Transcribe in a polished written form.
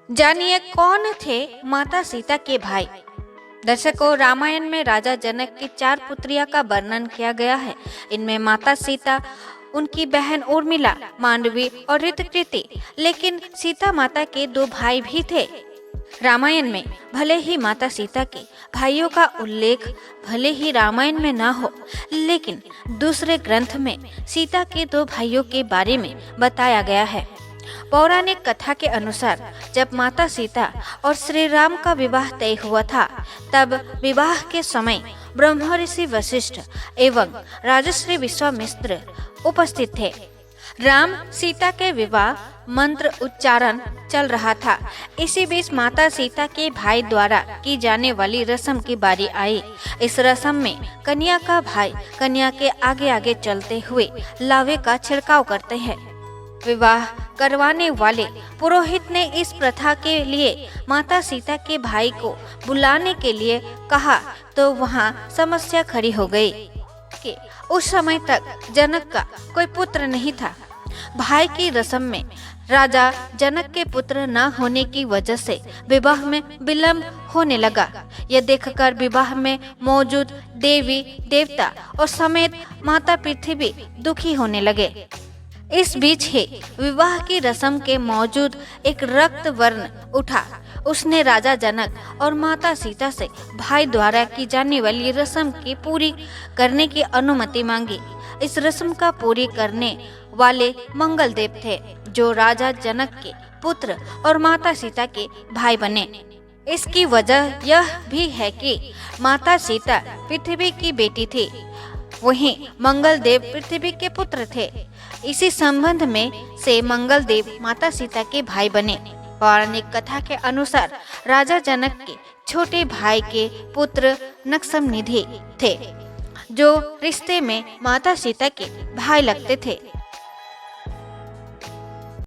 जानिए कौन थे माता सीता के भाई। दर्शकों, रामायण में राजा जनक की 4 पुत्रियां का वर्णन किया गया है। इनमें माता सीता, उनकी बहन उर्मिला, मांडवी और ऋतकृति। लेकिन सीता माता के 2 भाई भी थे। रामायण में भले ही माता सीता के भाइयों का उल्लेख भले ही रामायण में न हो, लेकिन दूसरे ग्रंथ में सीता के 2 भाइयों के बारे में बताया गया है। पौराणिक कथा के अनुसार जब माता सीता और श्री राम का विवाह तय हुआ था, तब विवाह के समय ब्रह्म ऋषि वशिष्ठ एवं राजश्री विश्वामित्र उपस्थित थे। राम सीता के विवाह मंत्र उच्चारण चल रहा था। इसी बीच माता सीता के भाई द्वारा की जाने वाली रस्म की बारी आई। इस रस्म में कन्या का भाई कन्या के आगे आगे चलते हुए लावे का छिड़काव करते हैं। विवाह करवाने वाले पुरोहित ने इस प्रथा के लिए माता सीता के भाई को बुलाने के लिए कहा, तो वहां समस्या खड़ी हो गई कि उस समय तक जनक का कोई पुत्र नहीं था। भाई की रस्म में राजा जनक के पुत्र न होने की वजह से विवाह में विलंब होने लगा। यह देखकर विवाह में मौजूद देवी देवता और समेत माता पृथ्वी दुखी होने लगे। इस बीच ही विवाह की रस्म के मौजूद एक रक्त वर्ण उठा। उसने राजा जनक और माता सीता से भाई द्वारा की जाने वाली रस्म की पूरी करने की अनुमति मांगी। इस रस्म का पूरी करने वाले मंगल देव थे, जो राजा जनक के पुत्र और माता सीता के भाई बने। इसकी वजह यह भी है कि माता सीता पृथ्वी की बेटी थी, वहीं मंगल देव पृथ्वी के पुत्र थे। इसी संबंध में से मंगल देव माता सीता के भाई बने। पौराणिक कथा के अनुसार राजा जनक के छोटे भाई के पुत्र नक्समनिधि थे, जो रिश्ते में माता सीता के भाई लगते थे।